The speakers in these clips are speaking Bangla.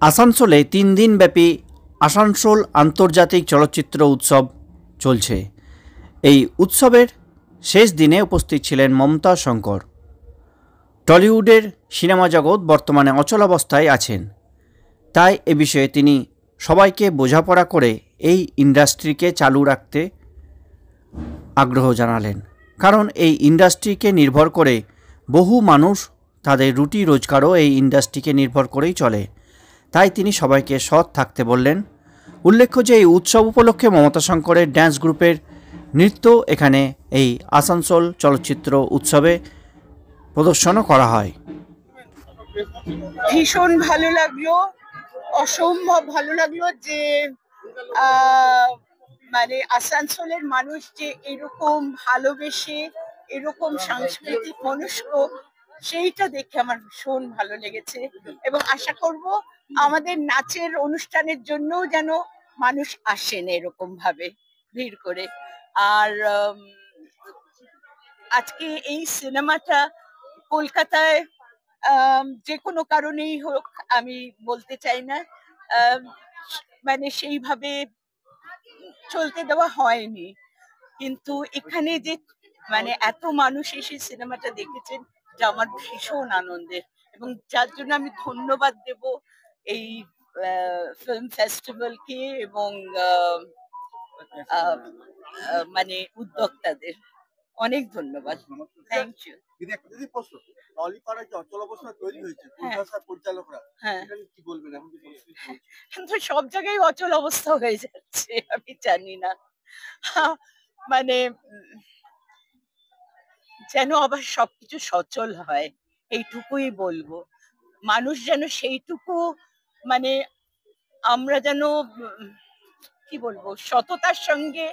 আসানসোলে 3 দিনব্যাপী আসানসোল আন্তর্জাতিক চলচ্চিত্র উৎসব চলছে। এই উৎসবের শেষ দিনে উপস্থিত ছিলেন মমতা শঙ্কর। টলিউডের সিনেমা জগৎ বর্তমানে অচলাবস্থায় আছেন, তাই এ বিষয়ে তিনি সবাইকে বোঝাপড়া করে এই ইন্ডাস্ট্রিকে চালু রাখতে আগ্রহ জানালেন। কারণ এই ইন্ডাস্ট্রিকে নির্ভর করে বহু মানুষ তাদের রুটি রোজগারও এই ইন্ডাস্ট্রিকে নির্ভর করেই চলে, তাই তিনি সবাইকে সৎ থাকতে বললেন। উল্লেখ্য যে এই উৎসব উপলক্ষে মমতা শঙ্করের ড্যান্স গ্রুপের নৃত্য এখানে এই আসানসোল চলচ্চিত্র উৎসবে প্রদর্শনও করা হয়। ভীষণ ভালো লাগলো, অসম্ভব ভালো লাগলো যে মানে আসানসোলের মানুষ যে এরকম ভালোবেসে, এরকম সাংস্কৃতিক মনস্ক, সেইটা দেখে আমার ভীষণ ভালো লেগেছে। এবং আশা করব আমাদের নাচের অনুষ্ঠানের জন্য যেন মানুষ আসেন এরকম ভাবে ভিড় করে। আর আজকে এই সিনেমাটা কলকাতায় যে কোনো কারণেই হোক, আমি বলতে চাই না, মানে সেইভাবে চলতে দেওয়া হয়নি, কিন্তু এখানে যে মানে এত মানুষ এসে সিনেমাটা দেখেছেন, যা আমার ভীষণ আনন্দের। এবং যার জন্য আমি ধন্যবাদ দেব এই ফিল্ম ফেস্টিভ্যালকে এবং মানে উদ্যোক্তাদের অনেক ধন্যবাদ। Thank you. সব জায়গায় অচল অবস্থা হয়ে যাচ্ছে, আমি জানি না, মানে যেন আবার সবকিছু সচল হয়, এইটুকুই বলবো। মানুষ যেন সেইটুকু, মানে আমরা যেন কি বলবো, সততার সঙ্গে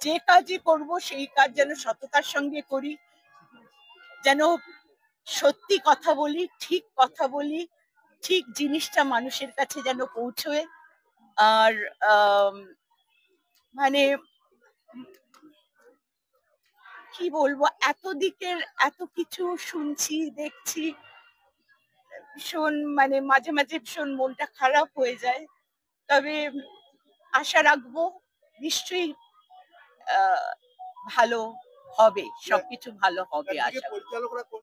যে কাজই করব সেই কাজ যেন সততার সঙ্গে করি, যেন সত্যি কথা বলি, ঠিক কথা বলি, ঠিক জিনিসটা মানুষের কাছে যেন পৌঁছয়। আর মানে কি বলবো, এত দিকের এত কিছু শুনছি, দেখছি, ভীষণ মানে মাঝে মাঝে ভীষণ মনটা খারাপ হয়ে যায়। তবে আশা রাখবো নিশ্চয়ই ভালো হবে, সবকিছু ভালো হবে আশা করি।